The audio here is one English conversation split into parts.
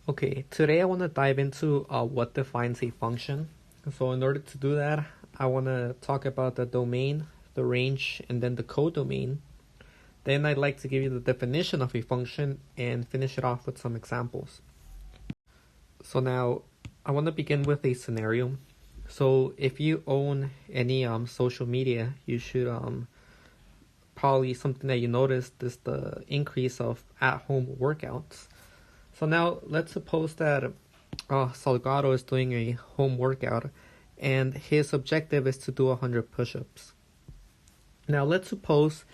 Okay, today I want to dive into what defines a function. So in order to do that, I want to talk about the domain, the range, and then the codomain. Then I'd like to give you the definition of a function and finish it off with some examples. So now I want to begin with a scenario. So if you own any social media, you should probably something that you noticed is the increase of at-home workouts. So now let's suppose that Salgado is doing a home workout and his objective is to do 100 push-ups. Now let's suppose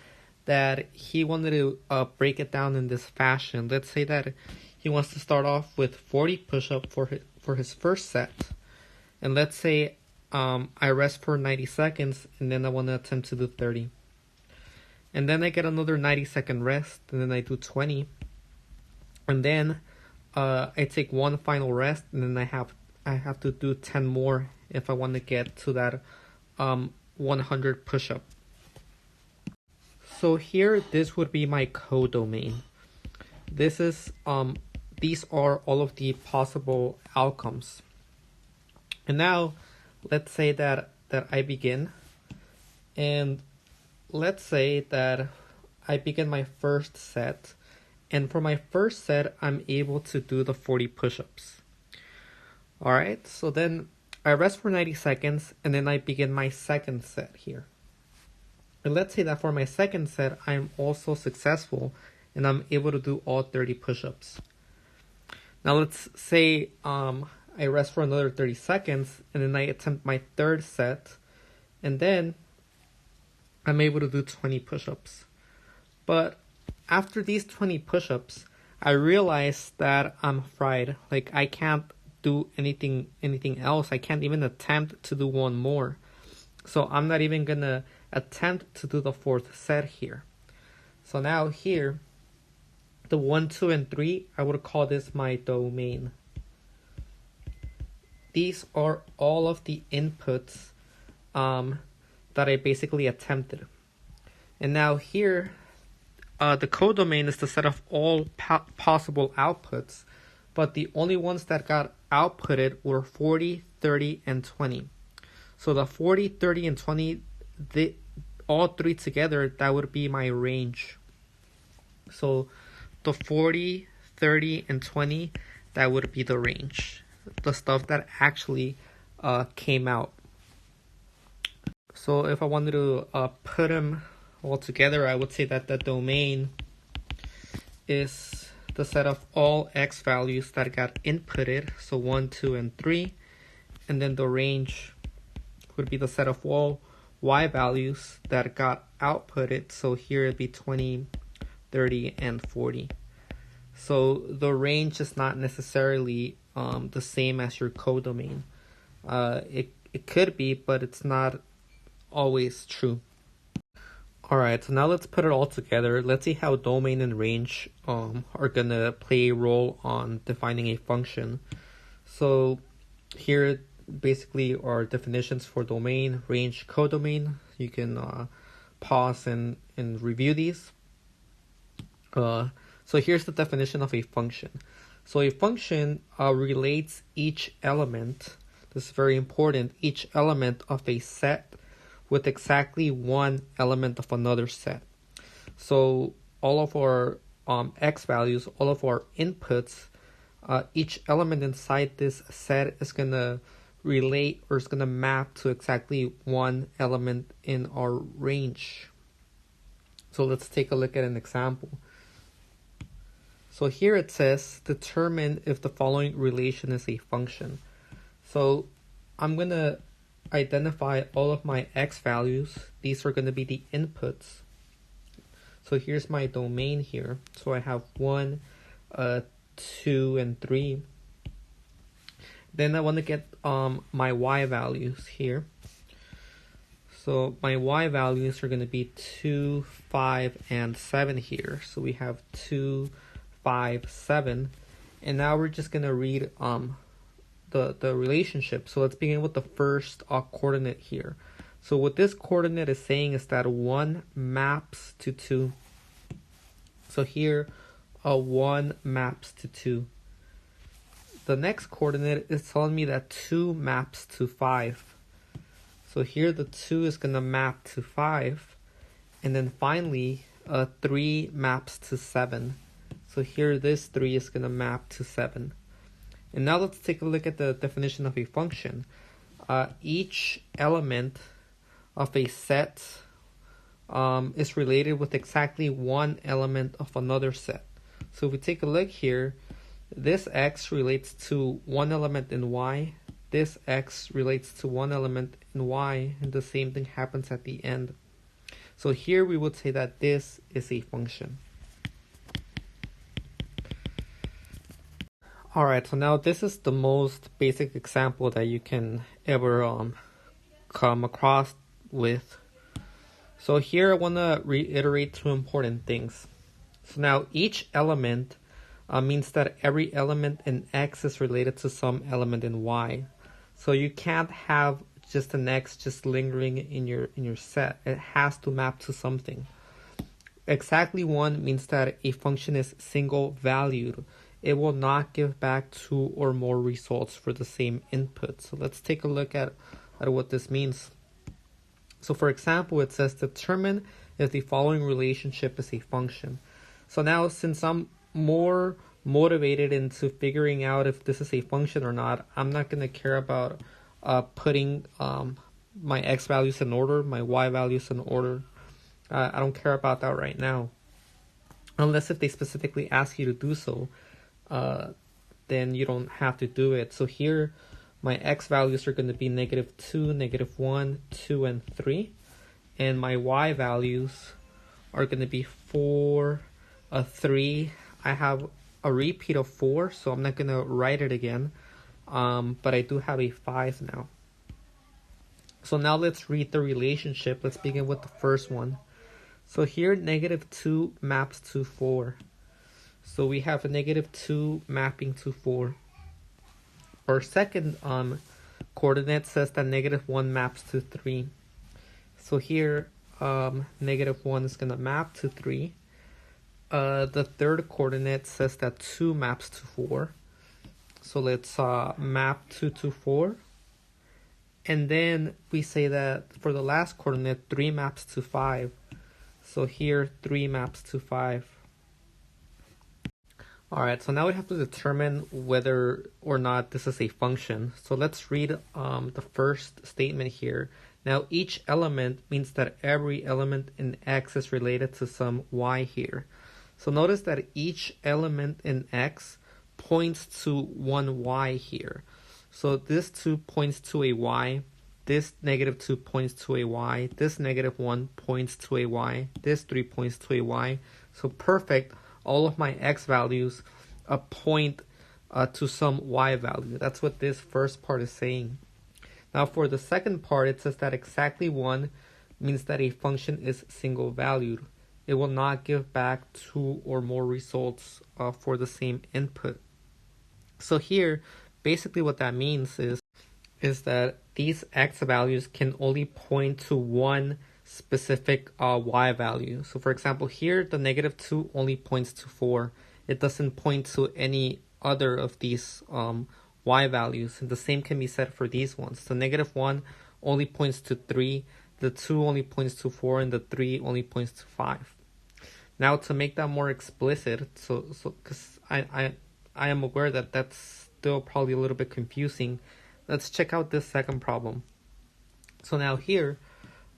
that he wanted to break it down in this fashion. Let's say that he wants to start off with 40 push-ups for his first set. And let's say I rest for 90 seconds and then I want to attempt to do 30. And then I get another 90-second rest and then I do 20. And then I take one final rest, and then I have to do 10 more if I want to get to that 100 push-up. So here, this would be my codomain. These are all of the possible outcomes. And now, let's say that I begin, and let's say that I begin my first set. And for my first set, I'm able to do the 40 push-ups. Alright, so then I rest for 90 seconds, and then I begin my second set here. And let's say that for my second set, I'm also successful, and I'm able to do all 30 push-ups. Now let's say I rest for another 30 seconds, and then I attempt my third set, and then I'm able to do 20 push-ups. But after these 20 push-ups, I realized that I'm fried. Like, I can't do anything else. I can't even attempt to do one more. So I'm not even gonna attempt to do the fourth set here. So now here, the 1, 2, and 3, I would call this my domain. These are all of the inputs that I basically attempted. And now here, the codomain is the set of all possible outputs, but the only ones that got outputted were 40, 30, and 20. So the 40, 30, and 20, all three together, that would be my range. So the 40, 30, and 20, that would be the range. The stuff that actually came out. So if I wanted to put them all together, I would say that the domain is the set of all x values that got inputted, so 1, 2, and 3, and then the range would be the set of all y values that got outputted, so here it'd be 20, 30, and 40. So the range is not necessarily the same as your codomain. It could be, but it's not always true. Alright, so now let's put it all together. Let's see how domain and range are gonna play a role on defining a function. So here basically are definitions for domain, range, codomain. You can pause and review these. So here's the definition of a function. So a function relates each element, this is very important, each element of a set with exactly one element of another set. So all of our x values, all of our inputs, each element inside this set is going to relate or is going to map to exactly one element in our range. So let's take a look at an example. So here it says, determine if the following relation is a function. So I'm going to identify all of my x values. These are going to be the inputs. So here's my domain here. So I have 1, 2, and 3. Then I want to get my y values here. So my y values are going to be 2, 5, and 7 here. So we have 2, 5, 7. And now we're just going to read the relationship. So let's begin with the first coordinate here. So what this coordinate is saying is that 1 maps to 2. So here, 1 maps to 2. the next coordinate is telling me that 2 maps to 5. So here the 2 is going to map to 5. And then finally, 3 maps to 7. So here this 3 is going to map to 7. And now let's take a look at the definition of a function. Each element of a set is related with exactly one element of another set. So if we take a look here, this x relates to one element in y, this x relates to one element in y, and the same thing happens at the end. So here we would say that this is a function. Alright, so now this is the most basic example that you can ever come across with. So here I want to reiterate 2 important things. So now each element means that every element in x is related to some element in y. So you can't have just an x just lingering in your set. It has to map to something. Exactly 1 means that a function is single valued. It will not give back 2 or more results for the same input. So let's take a look at what this means. So for example, it says determine if the following relationship is a function. So now since I'm more motivated into figuring out if this is a function or not, I'm not going to care about putting my x values in order, my y values in order. I don't care about that right now. Unless if they specifically ask you to do so, then you don't have to do it. So here, my x values are going to be -2, -1, 2, and 3. And my y values are going to be 4, 3. I have a repeat of 4, so I'm not going to write it again. But I do have a 5 now. So now let's read the relationship. Let's begin with the first one. So here, -2 maps to 4. So we have a -2 mapping to 4. Our second coordinate says that -1 maps to 3. So here, -1 is going to map to 3. The third coordinate says that 2 maps to 4. So let's map 2 to 4. And then we say that for the last coordinate, 3 maps to 5. So here, 3 maps to 5. Alright, so now we have to determine whether or not this is a function. So let's read the first statement here. Now each element means that every element in x is related to some y here. So notice that each element in x points to one y here. So this 2 points to a y, this -2 points to a y, this -1 points to a y, this 3 points to a y. So perfect. All of my x values point to some y value. That's what this first part is saying. Now for the second part, it says that exactly 1 means that a function is single valued. It will not give back 2 or more results for the same input. So here, basically what that means is that these x values can only point to one specific y value. So for example, here the -2 only points to 4. It doesn't point to any other of these y values. And the same can be said for these ones. The -1 only points to 3, the 2 only points to 4, and the 3 only points to 5. Now to make that more explicit, so because I am aware that that's still probably a little bit confusing, let's check out this second problem. So now here,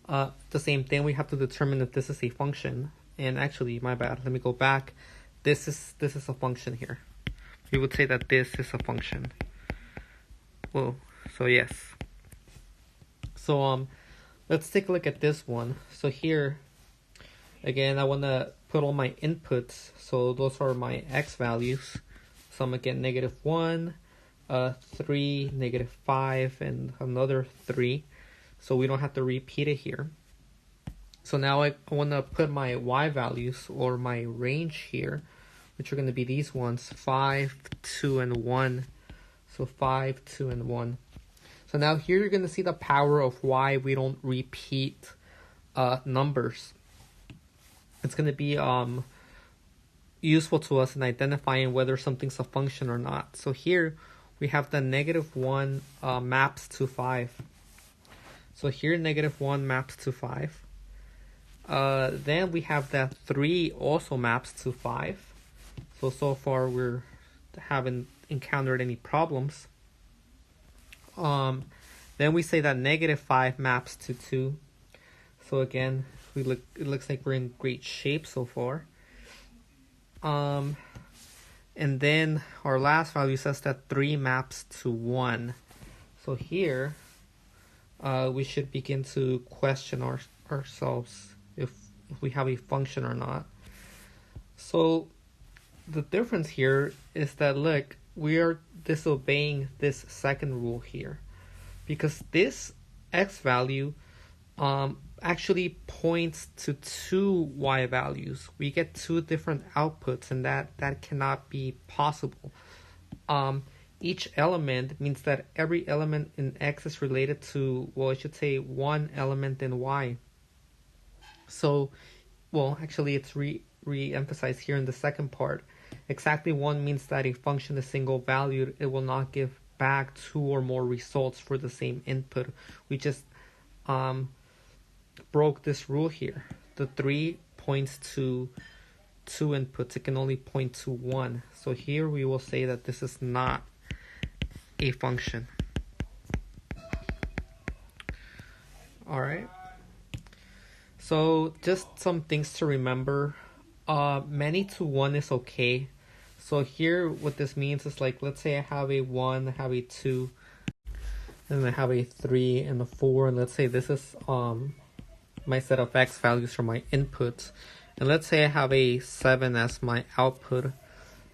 the same thing, we have to determine if this is a function. And actually, my bad, let me go back. This is a function here. We would say that this is a function. Whoa, so yes. So let's take a look at this one. So here, again, I want to put all my inputs. So those are my x values. So I'm going to get -1, 3, -5, and another 3. So we don't have to repeat it here. So now I want to put my y values or my range here, which are going to be these ones, 5, 2, and 1. So 5, 2, and 1. So now here you're going to see the power of why we don't repeat numbers. It's going to be, useful to us in identifying whether something's a function or not. So here we have the -1 maps to 5. So here -1 maps to 5. Then we have that 3 also maps to 5. So far we haven't encountered any problems. Then we say that -5 maps to 2. So again, it looks like we're in great shape so far. And then our last value says that 3 maps to 1. So here, we should begin to question ourselves if we have a function or not. So the difference here is that, look, we are disobeying this second rule here, because this x value actually points to 2 y values. We get 2 different outputs, and that cannot be possible. Each element means that every element in x is related to, well, I should say 1 element in y. So, well, actually it's re-emphasized here in the second part. Exactly 1 means that a function is single valued. It will not give back 2 or more results for the same input. We just broke this rule here. The 3 points to 2 inputs. It can only point to 1. So here we will say that this is not a function. Alright. So just some things to remember. Many to 1 is okay. So here what this means is, like, let's say I have a 1, I have a 2, and I have a 3 and a 4, and let's say this is my set of x values for my inputs, and let's say I have a 7 as my output,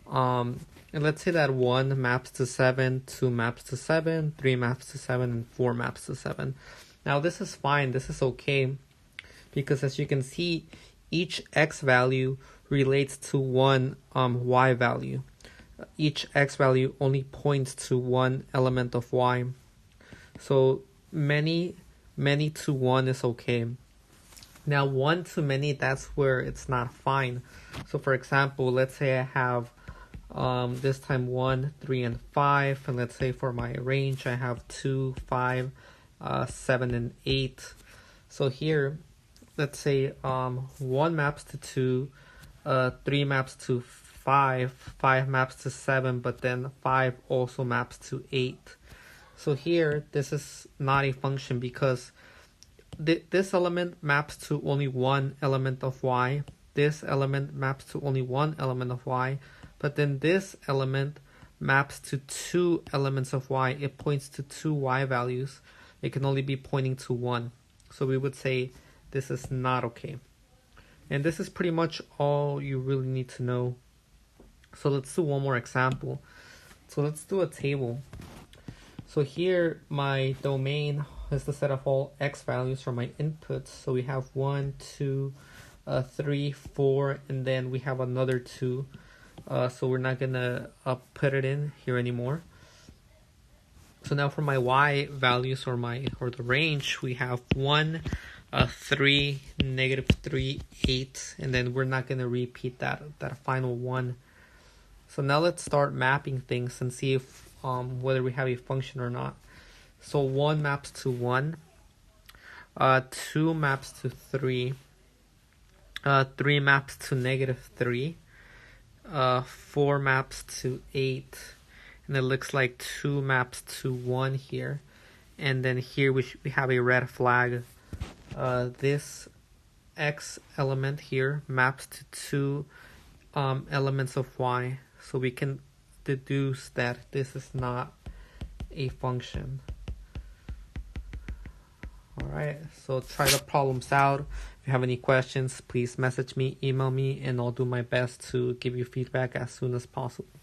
and let's say that 1 maps to 7, 2 maps to 7, 3 maps to 7, and 4 maps to 7. Now this is fine, this is okay, because as you can see, each x value relates to 1 y value. Each x value only points to 1 element of y. So many to 1 is okay. Now 1 to many, that's where it's not fine. So for example, let's say I have this time 1, 3, and 5, and let's say for my range I have 2, 5, 7, and 8. So here, let's say 1 maps to 2, 3 maps to 5, 5 maps to 7, but then 5 also maps to 8. So here, this is not a function, because this element maps to only 1 element of y. This element maps to only 1 element of y. But then this element maps to 2 elements of y. It points to 2 y values. It can only be pointing to 1. So we would say this is not okay. And this is pretty much all you really need to know. So let's do one more example. So let's do a table. So here my domain is the set of all x values for my inputs. So we have 1, 2, 3, 4, and then we have another 2. So we're not gonna put it in here anymore. So now for my y values, or the range, we have 1, 3, -3, 8, and then we're not gonna repeat that final 1. So now let's start mapping things and see if whether we have a function or not. So 1 maps to 1, 2 maps to 3, 3 maps to -3, 4 maps to 8, and it looks like 2 maps to 1 here, and then here we have a red flag. This x element here maps to 2 elements of y, so we can deduce that this is not a function. Alright, so try the problems out. If you have any questions, please message me, email me, and I'll do my best to give you feedback as soon as possible.